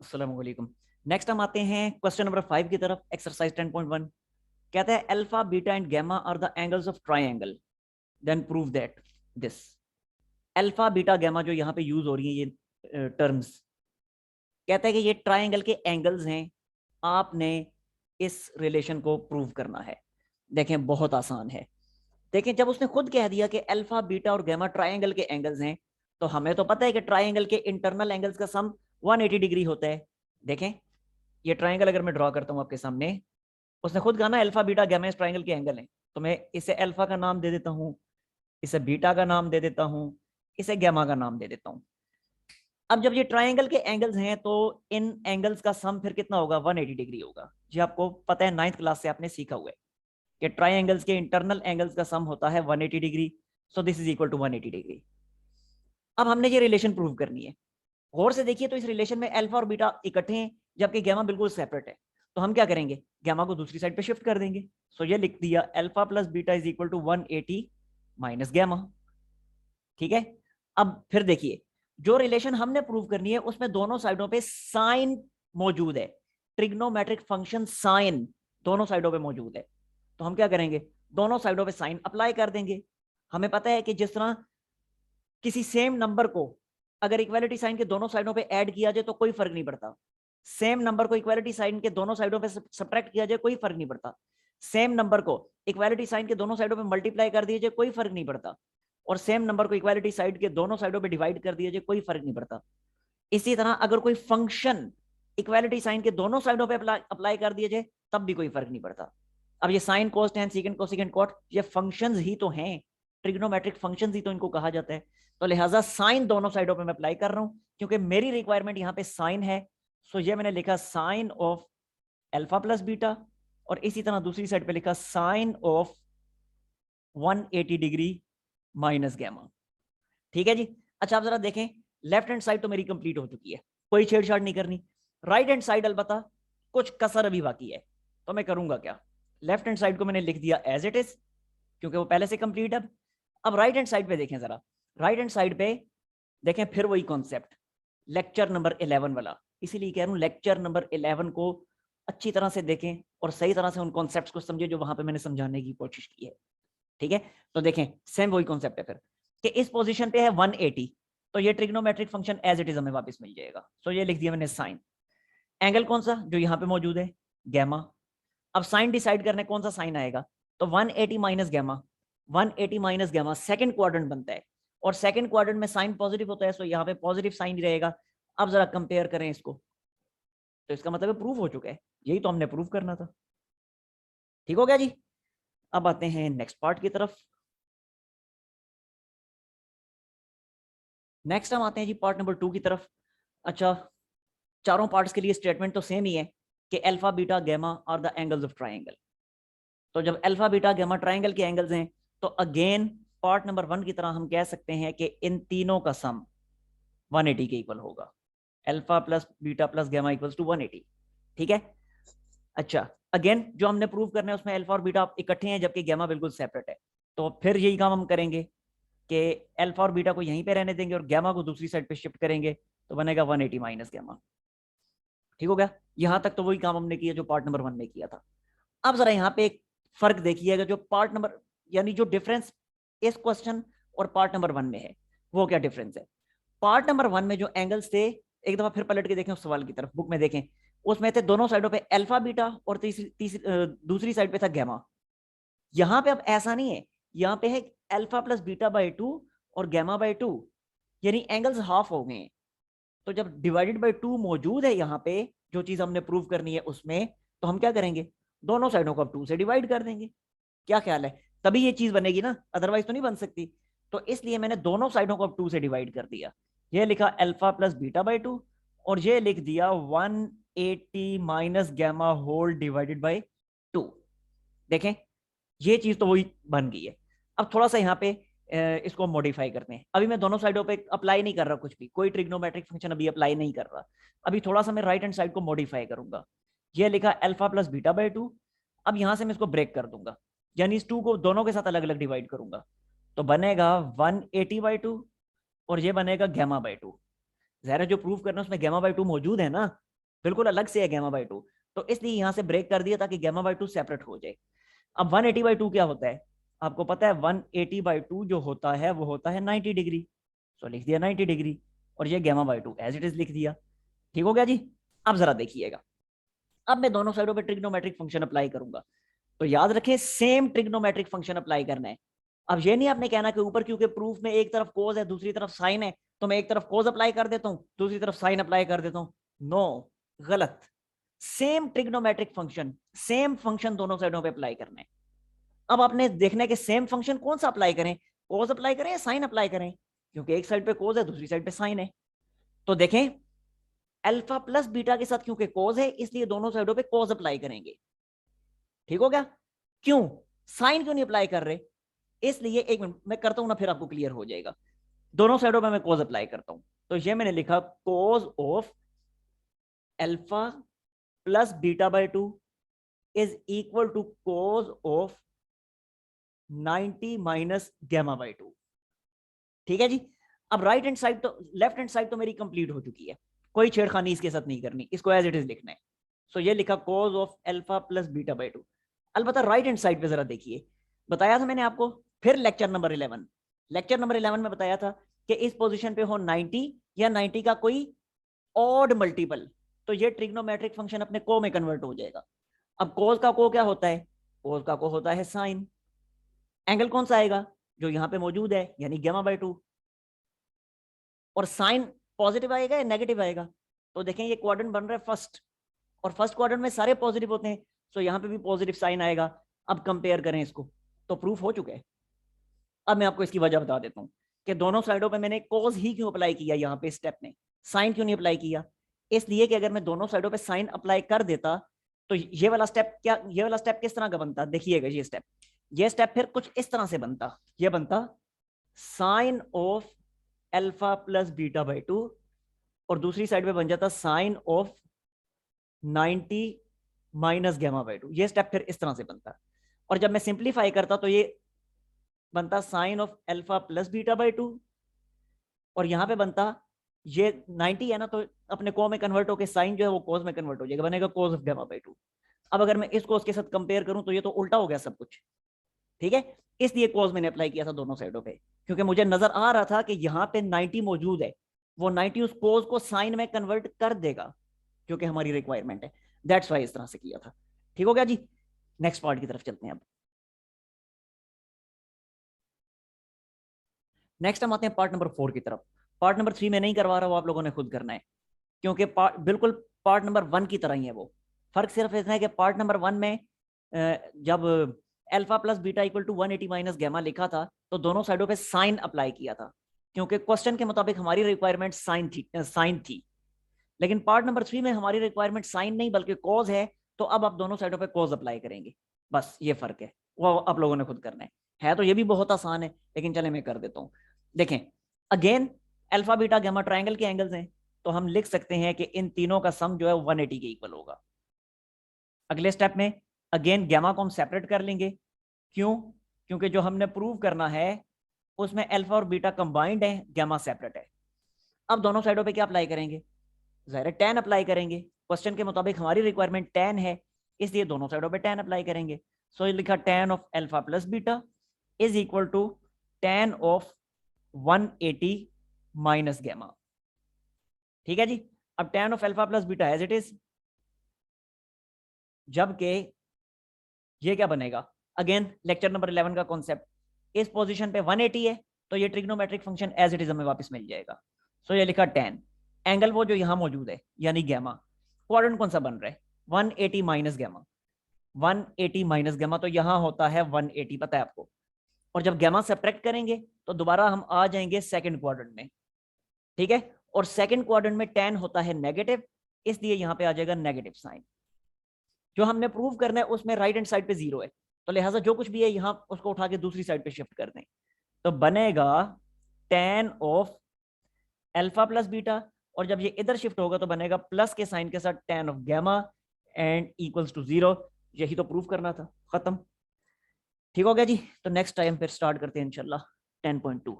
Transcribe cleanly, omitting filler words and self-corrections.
अस्सलाम वालेकुम। नेक्स्ट हम आते हैं क्वेश्चन नंबर 5 की तरफ। एक्सरसाइज 10.1 कहता है alpha beta and gamma are the angles of triangle, then prove that this. Alpha beta gamma जो यहाँ पे यूज हो रही है ये टर्म्स, कहता है कि ये ट्रायंगल के एंगल्स हैं, आपने इस रिलेशन को प्रूव करना है। देखें बहुत आसान है। देखें जब उसने खुद कह दिया कि अल्फा बीटा और गामा ट्रायंगल के एंगल्स हैं, तो हमें तो पता है कि ट्रायंगल के इंटरनल एंगल्स का सम 180 डिग्री होता है। देखें ये ट्रायंगल अगर मैं ड्रॉ करता हूं आपके सामने, उसने खुद कहा ना अल्फा बीटा गामा इस ट्रायंगल के एंगल हैं, तो मैं इसे अल्फा का नाम दे देता हूं, इसे बीटा का नाम दे देता हूं, इसे गामा का नाम दे देता हूं। अब जब ये ट्रायंगल के एंगल्स हैं तो इन एंगल्स का सम फिर कितना होगा? 180 डिग्री होगा। जी आपको पता है, 9th क्लास से आपने सीखा हुआ है कि ट्रायंगल्स के इंटरनल एंगल्स का सम होता है 180 degree. So this is equal to 180 degree. अब हमने ये रिलेशन प्रूव करनी है। गौर से देखिए तो इस रिलेशन में अल्फा और बीटा इकट्ठे हैं जबकि गामा बिल्कुल सेपरेट है। तो हम क्या करेंगे? गामा को दूसरी साइड पे शिफ्ट कर देंगे। सो ये लिख दिया alpha plus beta is equal to 180 minus gamma. ठीक है। अब फिर देखिए जो रिलेशन हमने प्रूव करनी है उसमें दोनों साइडों पे साइन मौजूद है। ट्रिग्नोमेट्रिक फंक्शन साइन दोनों साइडों पे मौजूद है। तो हम क्या करेंगे? दोनों साइडों पे साइन अप्लाई कर देंगे। हमें पता है कि जिस तरह किसी सेम नंबर को अगर इक्वालिटी साइन के दोनों साइडों पे ऐड किया जाए तो कोई फर्क नहीं पड़ता। सेम नंबर को इक्वालिटी साइन के दोनों साइडों पे सब्ट्रैक्ट किया जाए कोई फर्क नहीं पड़ता। सेम नंबर को इक्वालिटी साइन के दोनों साइडों पे मल्टीप्लाई कर दिया जाए कोई फर्क नहीं पड़ता। और सेम नंबर को इक्वालिटी साइड के दोनों साइडों पे डिवाइड कर दिया जाए कोई फर्क नहीं पड़ता। इसी तरह अगर कोई फंक्शन इक्वालिटी साइन के दोनों साइडों पे अप्लाई कर दिया जाए तब भी कोई फर्क नहीं पड़ता। अब ये sine cos tan secant cosecant cot ये फंक्शंस ही तो हैं, ट्रिग्नोमेट्रिक फंक्शंस ही तो इनको कहा जाता है। तो लिहाजा साइन दोनों साइडों पे मैं अप्लाई कर रहा हूं क्योंकि मेरी रिक्वायरमेंट यहाँ पे साइन है। सो ये मैंने लिखा sine of alpha plus beta, और इसी तरह दूसरी साइड पे लिखा sine of 180 degree minus gamma. ठीक है जी। अच्छा आप जरा देखें, लेफ्ट हैंड साइड तो मेरी कंप्लीट हो चुकी है, कोई छेड़छाड़ नहीं करनी। राइट हैंड साइड अलबत्ता कुछ कसर अभी बाकी है। तो मैं करूंगा क्या? लेफ्ट हैंड साइड को मैंने लिख दिया एज इट इज क्योंकि वो पहले से कंप्लीट है। अब राइट हैंड साइड पे देखें जरा। राइट हैंड साइड पे देखें फिर वही कॉन्सेप्ट, लेक्चर नंबर 11 वाला। इसीलिए कह रहा हूं लेक्चर नंबर 11 को अच्छी तरह से देखें और सही तरह से उन कॉन्सेप्ट्स को समझे जो वहां पे मैंने समझाने की कोशिश की है। ठीक है। तो देखें सेम वही कॉन्सेप्ट है फिर कि इस पोजीशन पे है 180, तो ये trigonometric function as it is हमें वापस मिल जाएगा। सो ये लिख दिया मैंने साइन। एंगल कौन सा? जो यहाँ पे मौजूद है, गैमा। अब साइन डिसाइड करने कौन सा साइन आएगा, तो 180 minus gamma. 180 minus gamma second quadrant बनता है और सेकंड क्वाड्रेंट में साइन पॉजिटिव होता है, सो यहाँ पे पॉजिटिव साइन ही रहेगा। अब जरा कंपेयर करें इसको, तो इसका मतलब प्रूफ हो चुका है। यही तो हमने प्रूव करना था। ठीक हो गया जी। अब आते हैं नेक्स्ट पार्ट की तरफ। नेक्स्ट हम आते हैं जी पार्ट नंबर 2 की तरफ। अच्छा, चारों पार्ट्स के लिए स्टेटमेंट तो सेम ही है कि alpha beta gamma are the angles of triangle. तो जब अल्फा बीटा गामा ट्रायंगल के एंगल्स हैं तो अगेन पार्ट नंबर 1 की तरह हम कह सकते हैं कि इन तीनों का सम 180 के इक्वल होगा। Alpha plus beta plus gamma equals to 180। ठीक है। अच्छा, अगेन जो हमने प्रूव करना है उसमें अल्फा और बीटा इकट्ठे हैं जबकि गामा बिल्कुल सेपरेट है। तो फिर यही काम हम करेंगे कि अल्फा और बीटा को यहीं पे रहने देंगे और गामा को दूसरी साइड पे शिफ्ट करेंगे, तो बनेगा 180 माइनस गामा। ठीक हो गया। यहां तक तो वही काम हमने किया जो पार्ट नंबर 1 में किया था। अब जरा यहाँ पे एक फर्क देखिएगा, जो पार्ट नंबर यानी जो डिफरेंस इस क्वेश्चन और पार्ट नंबर 1 में है वो क्या डिफरेंस है? पार्ट नंबर 1 में जो एंगल्स थे, एक दफा फिर पलट के देखें उस सवाल की तरफ, बुक में देखें, उसमें थे दोनों साइडों पे अल्फा बीटा और दूसरी साइड पे था गामा। यहाँ पे अब ऐसा नहीं है, यहाँ पे है अल्फा प्लस बीटा बाई 2 और गामा बाई 2, यानी एंगल्स हाफ हो गए हैं। तो जब डिवाइडेड बाई 2 मौजूद है यहाँ पे, जो चीज हमने प्रूव करनी है उसमें, तो हम क्या करेंगे? दोनों साइडों को अब 2 से डिवाइड कर देंगे। क्या ख्याल है? तभी ये चीज बनेगी ना, अदरवाइज तो नहीं बन सकती। तो इसलिए मैंने दोनों साइडों को अब 2 से डिवाइड कर दिया। ये लिखा अल्फा प्लस बीटा बाई 2 और ये लिख दिया 180 minus gamma whole divided by 2। देखें ये चीज तो वही बन गई है। अब थोड़ा सा यहाँ पे इसको मॉडिफाई करते हैं। अभी मैं दोनों साइडों पे अप्लाई नहीं कर रहा कुछ भी, कोई ट्रिग्नोमेट्रिक फंक्शन अभी अप्लाई नहीं कर रहा। अभी थोड़ा सा मैं राइट हैंड साइड को मॉडिफाई करूंगा। ये लिखा अल्फा प्लस बीटा बाई 2। अब यहां से मैं इसको ब्रेक कर दूंगा, यानी इस 2 को दोनों के साथ अलग अलग डिवाइड करूंगा, तो बनेगा 180 बाई 2 और ये बनेगा गैमा बाई 2। जहरा जो प्रूफ करना है उसमें गैमा बाई 2 मौजूद है ना, बिल्कुल अलग से है गामा बाई टू, तो इसलिए यहां से ब्रेक कर दिया ताकि गामा बाई टू सेपरेट हो जाए। अब 180/2 क्या होता है, आपको पता है 180/2 जो होता है वो होता है 90 डिग्री। तो लिख दिया 90 डिग्री, और ये gamma by two as it is लिख दिया। ठीक हो गया जी। अब जरा देखिएगा, अब मैं दोनों साइडों पे ट्रिग्नोमेट्रिक फंक्शन अप्लाई करूंगा। तो याद रखें सेम ट्रिग्नोमेट्रिक फंक्शन अप्लाई करना है। अब ये नहीं आपने कहना कि ऊपर क्योंकि प्रूफ में एक तरफ कोज है दूसरी तरफ साइन है, तो मैं एक तरफ कोज अप्लाई कर देता हूं दूसरी तरफ साइन अप्लाई कर देता हूं। नो, गलत। Same trigonometric function, same function दोनों साइडों पे अप्लाई करना है। अब आपने देखना है कि सेम फंक्शन कौन सा अप्लाई करें, कोज अप्लाई करें या साइन अप्लाई करें, क्योंकि एक साइड पे कोज है दूसरी साइड पे साइन है। तो देखें अल्फा प्लस बीटा के साथ क्योंकि कोज है इसलिए दोनों साइडों पे कोज अप्लाई करेंगे। ठीक हो गया। क्यों साइन क्यों नहीं अप्लाई कर रहे, इसलिए एक मिनट मैं करता हूं ना, फिर आपको क्लियर हो जाएगा। दोनों साइडों पे मैं कोज अप्लाई करता हूं, तो ये मैंने लिखा cos of alpha plus beta by two is equal to cos of 90 minus gamma by two. ठीक है जी। अब राइट हैंड साइड तो लेफ्ट हैंड साइड तो मेरी कंप्लीट हो चुकी है, कोई छेड़खानी इसके साथ नहीं करनी, इसको एज इट इज लिखना है। सो ये लिखा cos of alpha plus beta by two. अलबत्ता राइट हैंड साइड पे जरा देखिए, बताया था मैंने आपको, फिर लेक्चर नंबर 11, लेक्चर नंबर 11 में बताया था कि इस पोजीशन पे हो 90 या 90 का कोई ऑड मल्टीपल, तो ये ट्रिग्नोमेट्रिक फंक्शन अपने को में कन्वर्ट हो जाएगा। अब कोस का को क्या होता है, कोस का को होता है साइन। एंगल कौन सा आएगा, जो यहां पे मौजूद है यानी गामा बाई टू। और साइन पॉजिटिव आएगा या नेगेटिव आएगा, तो देखें ये क्वाड्रेंट बन रहा है फर्स्ट, और फर्स्ट क्वाड्रेंट में सारे पॉजिटिव होते हैं, तो यहां पे भी पॉजिटिव साइन आएगा। अब कंपेयर करें इसको, तो प्रूफ हो चुका है। अब मैं आपको इसकी वजह बता देता हूं कि दोनों साइडों पे मैंने कोस ही क्यों अप्लाई किया, यहां पे स्टेप में साइन क्यों नहीं अप्लाई किया। इसलिए कि अगर मैं दोनों साइडों पे साइन अप्लाई कर देता तो ये वाला स्टेप क्या, ये वाला स्टेप किस तरह का बनता, देखिएगा ये स्टेप फिर कुछ इस तरह से बनता, ये बनता sine of alpha plus beta by two, और दूसरी साइड पे बन जाता sine of 90 minus gamma by two. ये स्टेप फिर इस तरह से बनता, और जब मैं सिंप्लीफाई करता तो ये बनता sine of alpha plus beta by two, और यहां पे बनता ये 90 है ना, तो अपने को में कन्वर्ट होकर साइन जो है वो कोस में कन्वर्ट हो जाएगा, बनेगा cos of gamma by two. अब अगर मैं इसको उसके साथ कंपेयर करूं तो ये तो उल्टा हो गया सब कुछ। ठीक है, इसलिए कोस मैंने अप्लाई किया था दोनों साइडों पे, क्योंकि मुझे नजर आ रहा था कि यहाँ पे 90 मौजूद है, वो 90 उस कोस को साइन में कन्वर्ट कर देगा, क्योंकि हमारी रिक्वायरमेंट है। दैट्स वाई इस तरह से किया था। ठीक हो गया जी। नेक्स्ट पार्ट की तरफ चलते हैं। अब नेक्स्ट हम आते हैं पार्ट नंबर 4 की तरफ। पार्ट नंबर 3 में नहीं करवा रहा, वो आप लोगों ने खुद करना है, क्योंकि बिल्कुल पार्ट नंबर 1 की तरह ही है वो। फर्क सिर्फ इतना है कि पार्ट नंबर 1 में जब alpha plus beta equal to 180 minus gamma लिखा था तो दोनों साइडों पे साइन अप्लाई किया था, क्योंकि क्वेश्चन के मुताबिक हमारी रिक्वायरमेंट साइन थी। लेकिन पार्ट नंबर 3 में हमारी रिक्वायरमेंट साइन नहीं बल्कि कॉज है, तो अब आप दोनों साइडों पे कॉज अप्लाई करेंगे। बस ये फर्क है, वो आप लोगों ने खुद करना है तो ये भी बहुत आसान है, लेकिन चले मैं कर देता हूँ। देखें again alpha beta gamma triangle के एंगल्स हैं, तो हम लिख सकते हैं कि इन तीनों का सम जो है 180 के इक्वल होगा। अगले स्टेप में अगेन गैमा को हम सेपरेट कर लेंगे। क्यों, क्योंकि जो हमने प्रूव करना है उसमें अल्फा और बीटा कंबाइंड है, गैमा सेपरेट है। अब दोनों साइडों पे क्या अप्लाई करेंगे, ज़ाहिर tan अप्लाई करेंगे। क्वेश्चन के मुताबिक हमारी रिक्वायरमेंट tan है, इसलिए दोनों साइडों पे tan अप्लाई करेंगे। सो ये लिखा tan of alpha plus beta is equal to tan of 180 minus gamma. ठीक है जी। अब tan of alpha plus beta as it is, जबकि ये क्या बनेगा, अगेन लेक्चर नंबर 11 का कॉन्सेप्ट, इस पोजीशन पे 180 है तो ये trigonometric function as it is हमें वापस मिल जाएगा। सो ये लिखा tan, एंगल वो जो यहां मौजूद है यानी गैमा, क्वाड्रेंट कौन सा बन रहा है 180 माइनस गैमा, 180 माइनस गैमा, तो यहां होता है 180 पता है आपको। और जब गैमा सब्ट्रैक्ट करेंगे तो दोबारा हम आ जाएंगे सेकंड क्वाड्रेंट में। ठीक है, और सेकंड क्वाड्रेंट में tan होता है नेगेटिव, इसलिए यहां पे आ जाएगा नेगेटिव साइन। जो हमने प्रूव करना है उसमें राइट हैंड साइड पे 0 है, तो लिहाजा जो कुछ भी है यहां उसको उठा के दूसरी साइड पे शिफ्ट कर दें, तो बनेगा tan of alpha plus beta, और जब ये इधर शिफ्ट होगा तो बनेगा प्लस के साइन के साथ tan of gamma and equals to 0। यही तो प्रूफ करना था, खत्म। ठीक हो गया जी। तो नेक्स्ट टाइम फिर स्टार्ट करते हैं इंशाल्लाह 10.2।